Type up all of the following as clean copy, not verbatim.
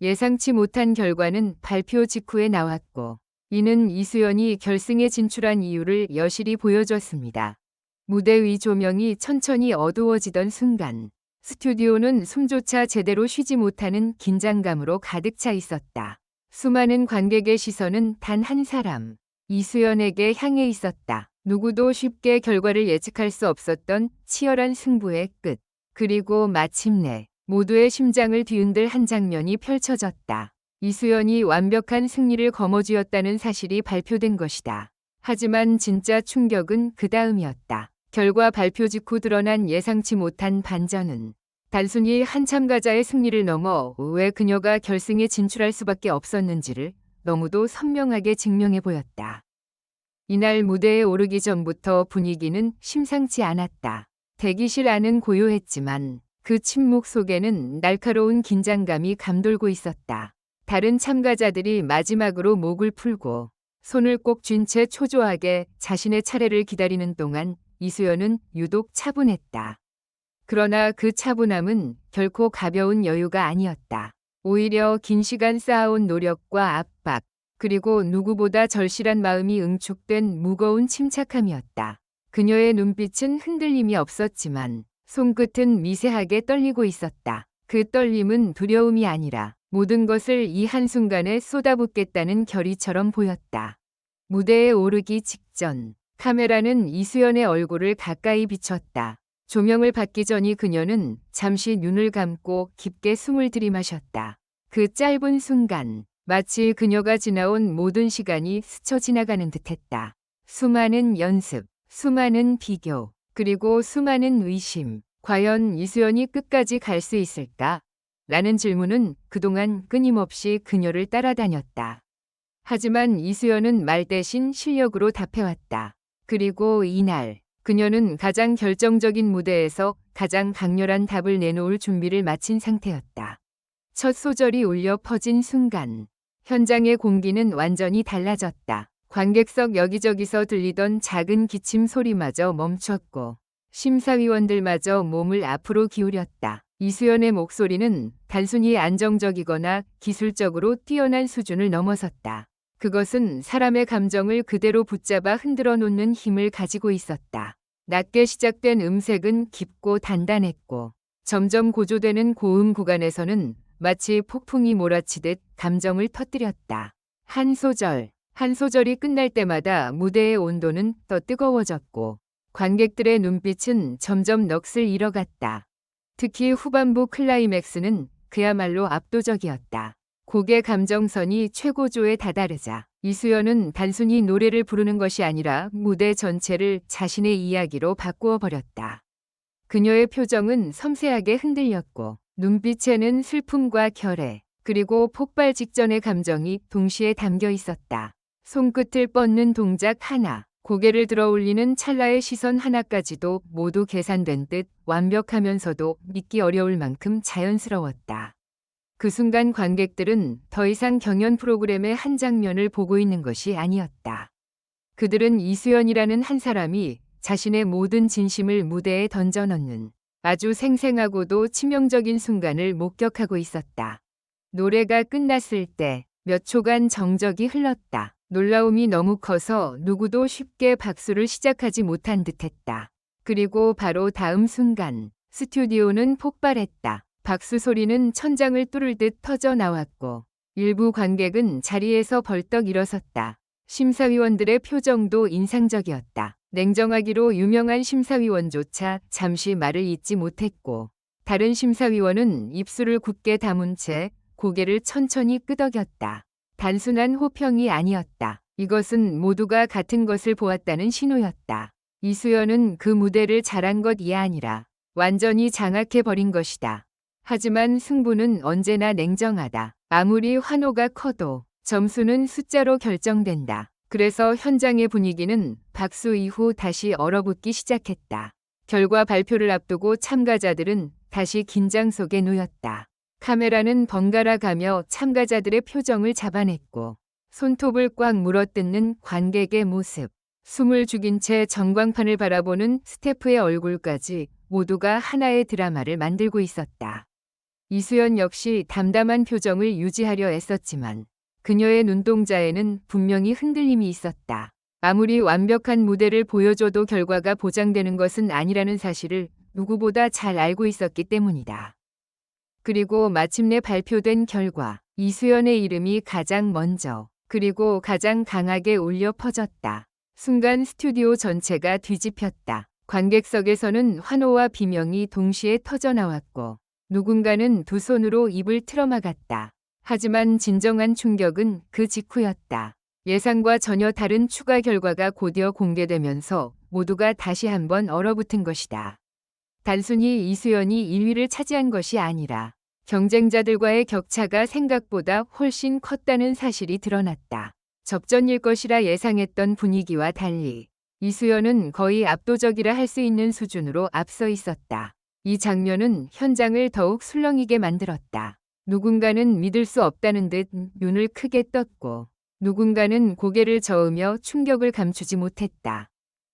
예상치 못한 결과는 발표 직후에 나왔고, 이는 이수연이 결승에 진출한 이유를 여실히 보여줬습니다. 무대 위 조명이 천천히 어두워지던 순간, 스튜디오는 숨조차 제대로 쉬지 못하는 긴장감으로 가득 차 있었다. 수많은 관객의 시선은 단 한 사람, 이수연에게 향해 있었다. 누구도 쉽게 결과를 예측할 수 없었던 치열한 승부의 끝. 그리고 마침내 모두의 심장을 뒤흔들 한 장면이 펼쳐졌다. 이수연이 완벽한 승리를 거머쥐었다는 사실이 발표된 것이다. 하지만 진짜 충격은 그 다음이었다. 결과 발표 직후 드러난 예상치 못한 반전은 단순히 한 참가자의 승리를 넘어 왜 그녀가 결승에 진출할 수밖에 없었는지를 너무도 선명하게 증명해 보였다. 이날 무대에 오르기 전부터 분위기는 심상치 않았다. 대기실 안은 고요했지만 그 침묵 속에는 날카로운 긴장감이 감돌고 있었다. 다른 참가자들이 마지막으로 목을 풀고 손을 꼭 쥔 채 초조하게 자신의 차례를 기다리는 동안 이수연은 유독 차분했다. 그러나 그 차분함은 결코 가벼운 여유가 아니었다. 오히려 긴 시간 쌓아온 노력과 압박, 그리고 누구보다 절실한 마음이 응축된 무거운 침착함이었다. 그녀의 눈빛은 흔들림이 없었지만 손끝은 미세하게 떨리고 있었다. 그 떨림은 두려움이 아니라 모든 것을 이 한순간에 쏟아붓겠다는 결의처럼 보였다. 무대에 오르기 직전, 카메라는 이수연의 얼굴을 가까이 비췄다. 조명을 받기 전이 그녀는 잠시 눈을 감고 깊게 숨을 들이마셨다. 그 짧은 순간, 마치 그녀가 지나온 모든 시간이 스쳐 지나가는 듯했다. 수많은 연습, 수많은 비교, 그리고 수많은 의심. 과연 이수연이 끝까지 갈 수 있을까? 라는 질문은 그동안 끊임없이 그녀를 따라다녔다. 하지만 이수연은 말 대신 실력으로 답해왔다. 그리고 이날, 그녀는 가장 결정적인 무대에서 가장 강렬한 답을 내놓을 준비를 마친 상태였다. 첫 소절이 울려 퍼진 순간, 현장의 공기는 완전히 달라졌다. 관객석 여기저기서 들리던 작은 기침 소리마저 멈췄고, 심사위원들마저 몸을 앞으로 기울였다. 이수연의 목소리는 단순히 안정적이거나 기술적으로 뛰어난 수준을 넘어섰다. 그것은 사람의 감정을 그대로 붙잡아 흔들어 놓는 힘을 가지고 있었다. 낮게 시작된 음색은 깊고 단단했고, 점점 고조되는 고음 구간에서는 마치 폭풍이 몰아치듯 감정을 터뜨렸다. 한 소절, 한 소절이 끝날 때마다 무대의 온도는 더 뜨거워졌고, 관객들의 눈빛은 점점 넋을 잃어갔다. 특히 후반부 클라이맥스는 그야말로 압도적이었다. 곡의 감정선이 최고조에 다다르자 이수연은 단순히 노래를 부르는 것이 아니라 무대 전체를 자신의 이야기로 바꾸어 버렸다. 그녀의 표정은 섬세하게 흔들렸고 눈빛에는 슬픔과 결애, 그리고 폭발 직전의 감정이 동시에 담겨 있었다. 손끝을 뻗는 동작 하나, 고개를 들어 올리는 찰나의 시선 하나까지도 모두 계산된 듯 완벽하면서도 믿기 어려울 만큼 자연스러웠다. 그 순간 관객들은 더 이상 경연 프로그램의 한 장면을 보고 있는 것이 아니었다. 그들은 이수연이라는 한 사람이 자신의 모든 진심을 무대에 던져넣는 아주 생생하고도 치명적인 순간을 목격하고 있었다. 노래가 끝났을 때 몇 초간 정적이 흘렀다. 놀라움이 너무 커서 누구도 쉽게 박수를 시작하지 못한 듯했다. 그리고 바로 다음 순간 스튜디오는 폭발했다. 박수 소리는 천장을 뚫을 듯 터져 나왔고 일부 관객은 자리에서 벌떡 일어섰다. 심사위원들의 표정도 인상적이었다. 냉정하기로 유명한 심사위원조차 잠시 말을 잇지 못했고 다른 심사위원은 입술을 굳게 다문 채 고개를 천천히 끄덕였다. 단순한 호평이 아니었다. 이것은 모두가 같은 것을 보았다는 신호였다. 이수연은 그 무대를 잘한 것이 아니라 완전히 장악해버린 것이다. 하지만 승부는 언제나 냉정하다. 아무리 환호가 커도 점수는 숫자로 결정된다. 그래서 현장의 분위기는 박수 이후 다시 얼어붙기 시작했다. 결과 발표를 앞두고 참가자들은 다시 긴장 속에 놓였다. 카메라는 번갈아 가며 참가자들의 표정을 잡아냈고 손톱을 꽉 물어뜯는 관객의 모습, 숨을 죽인 채 전광판을 바라보는 스태프의 얼굴까지 모두가 하나의 드라마를 만들고 있었다. 이수연 역시 담담한 표정을 유지하려 애썼지만 그녀의 눈동자에는 분명히 흔들림이 있었다. 아무리 완벽한 무대를 보여줘도 결과가 보장되는 것은 아니라는 사실을 누구보다 잘 알고 있었기 때문이다. 그리고 마침내 발표된 결과, 이수연의 이름이 가장 먼저, 그리고 가장 강하게 울려 퍼졌다. 순간 스튜디오 전체가 뒤집혔다. 관객석에서는 환호와 비명이 동시에 터져나왔고 누군가는 두 손으로 입을 틀어막았다. 하지만 진정한 충격은 그 직후였다. 예상과 전혀 다른 추가 결과가 곧이어 공개되면서 모두가 다시 한번 얼어붙은 것이다. 단순히 이수연이 1위를 차지한 것이 아니라 경쟁자들과의 격차가 생각보다 훨씬 컸다는 사실이 드러났다. 접전일 것이라 예상했던 분위기와 달리 이수연은 거의 압도적이라 할 수 있는 수준으로 앞서 있었다. 이 장면은 현장을 더욱 술렁이게 만들었다. 누군가는 믿을 수 없다는 듯 눈을 크게 떴고 누군가는 고개를 저으며 충격을 감추지 못했다.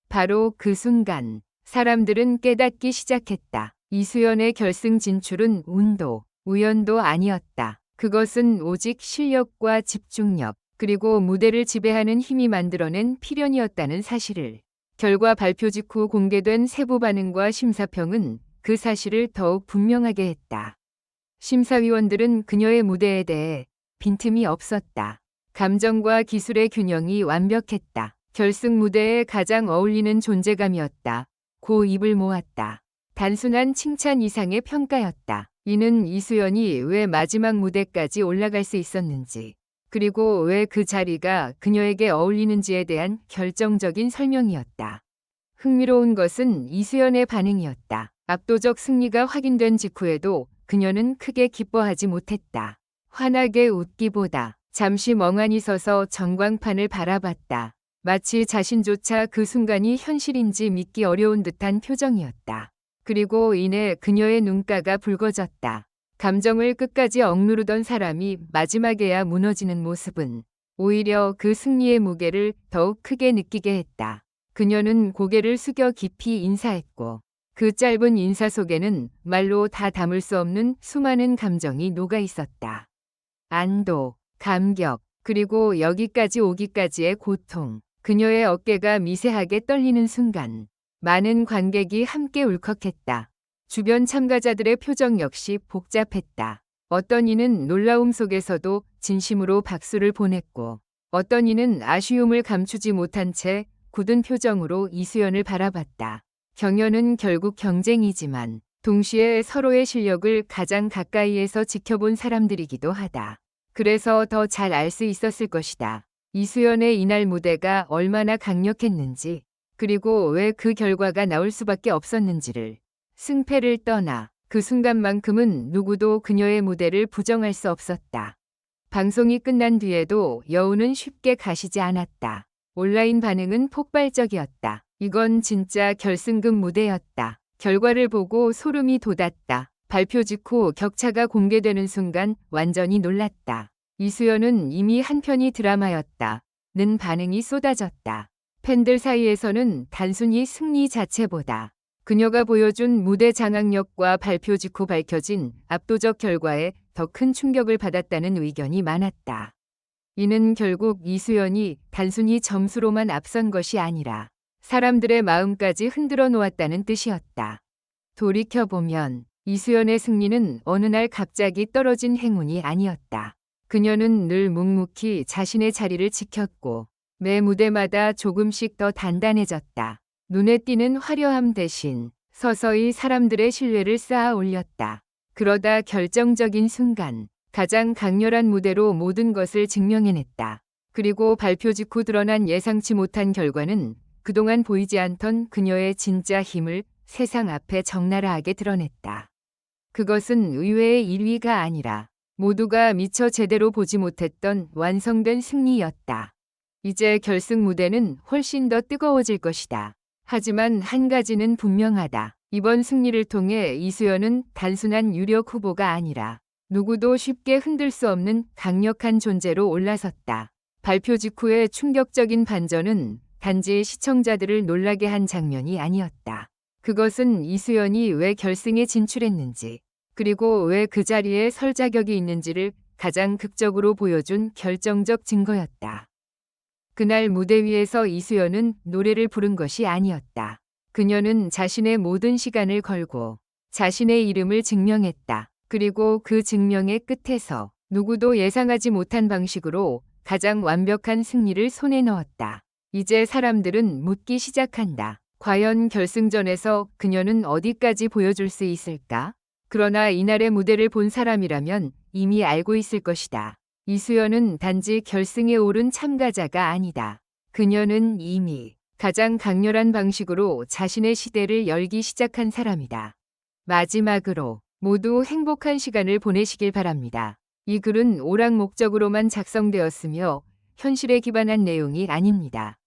바로 그 순간 사람들은 깨닫기 시작했다. 이수연의 결승 진출은 운도, 우연도 아니었다. 그것은 오직 실력과 집중력, 그리고 무대를 지배하는 힘이 만들어낸 필연이었다는 사실을. 결과 발표 직후 공개된 세부 반응과 심사평은 그 사실을 더욱 분명하게 했다. 심사위원들은 그녀의 무대에 대해 빈틈이 없었다. 감정과 기술의 균형이 완벽했다. 결승 무대에 가장 어울리는 존재감이었다. 고 입을 모았다. 단순한 칭찬 이상의 평가였다. 이는 이수연이 왜 마지막 무대까지 올라갈 수 있었는지, 그리고 왜 그 자리가 그녀에게 어울리는지에 대한 결정적인 설명이었다. 흥미로운 것은 이수연의 반응이었다. 압도적 승리가 확인된 직후에도 그녀는 크게 기뻐하지 못했다. 환하게 웃기보다 잠시 멍하니 서서 전광판을 바라봤다. 마치 자신조차 그 순간이 현실인지 믿기 어려운 듯한 표정이었다. 그리고 이내 그녀의 눈가가 붉어졌다. 감정을 끝까지 억누르던 사람이 마지막에야 무너지는 모습은 오히려 그 승리의 무게를 더욱 크게 느끼게 했다. 그녀는 고개를 숙여 깊이 인사했고 그 짧은 인사 속에는 말로 다 담을 수 없는 수많은 감정이 녹아 있었다. 안도, 감격, 그리고 여기까지 오기까지의 고통. 그녀의 어깨가 미세하게 떨리는 순간 많은 관객이 함께 울컥했다. 주변 참가자들의 표정 역시 복잡했다. 어떤 이는 놀라움 속에서도 진심으로 박수를 보냈고 어떤 이는 아쉬움을 감추지 못한 채 굳은 표정으로 이수연을 바라봤다. 경연은 결국 경쟁이지만 동시에 서로의 실력을 가장 가까이에서 지켜본 사람들이기도 하다. 그래서 더 잘 알 수 있었을 것이다. 이수연의 이날 무대가 얼마나 강력했는지, 그리고 왜 그 결과가 나올 수밖에 없었는지를. 승패를 떠나 그 순간만큼은 누구도 그녀의 무대를 부정할 수 없었다. 방송이 끝난 뒤에도 여우는 쉽게 가시지 않았다. 온라인 반응은 폭발적이었다. 이건 진짜 결승급 무대였다. 결과를 보고 소름이 돋았다. 발표 직후 격차가 공개되는 순간 완전히 놀랐다. 이수연은 이미 한 편이 드라마였다. 는 반응이 쏟아졌다. 팬들 사이에서는 단순히 승리 자체보다 그녀가 보여준 무대 장악력과 발표 직후 밝혀진 압도적 결과에 더 큰 충격을 받았다는 의견이 많았다. 이는 결국 이수연이 단순히 점수로만 앞선 것이 아니라 사람들의 마음까지 흔들어 놓았다는 뜻이었다. 돌이켜보면 이수연의 승리는 어느 날 갑자기 떨어진 행운이 아니었다. 그녀는 늘 묵묵히 자신의 자리를 지켰고 매 무대마다 조금씩 더 단단해졌다. 눈에 띄는 화려함 대신 서서히 사람들의 신뢰를 쌓아 올렸다. 그러다 결정적인 순간 가장 강렬한 무대로 모든 것을 증명해냈다. 그리고 발표 직후 드러난 예상치 못한 결과는 그동안 보이지 않던 그녀의 진짜 힘을 세상 앞에 적나라하게 드러냈다. 그것은 의외의 1위가 아니라 모두가 미처 제대로 보지 못했던 완성된 승리였다. 이제 결승 무대는 훨씬 더 뜨거워질 것이다. 하지만 한 가지는 분명하다. 이번 승리를 통해 이수연은 단순한 유력 후보가 아니라 누구도 쉽게 흔들 수 없는 강력한 존재로 올라섰다. 발표 직후의 충격적인 반전은 단지 시청자들을 놀라게 한 장면이 아니었다. 그것은 이수연이 왜 결승에 진출했는지, 그리고 왜 그 자리에 설 자격이 있는지를 가장 극적으로 보여준 결정적 증거였다. 그날 무대 위에서 이수연은 노래를 부른 것이 아니었다. 그녀는 자신의 모든 시간을 걸고 자신의 이름을 증명했다. 그리고 그 증명의 끝에서 누구도 예상하지 못한 방식으로 가장 완벽한 승리를 손에 넣었다. 이제 사람들은 묻기 시작한다. 과연 결승전에서 그녀는 어디까지 보여줄 수 있을까? 그러나 이날의 무대를 본 사람이라면 이미 알고 있을 것이다. 이수연은 단지 결승에 오른 참가자가 아니다. 그녀는 이미 가장 강렬한 방식으로 자신의 시대를 열기 시작한 사람이다. 마지막으로 모두 행복한 시간을 보내시길 바랍니다. 이 글은 오락 목적으로만 작성되었으며 현실에 기반한 내용이 아닙니다.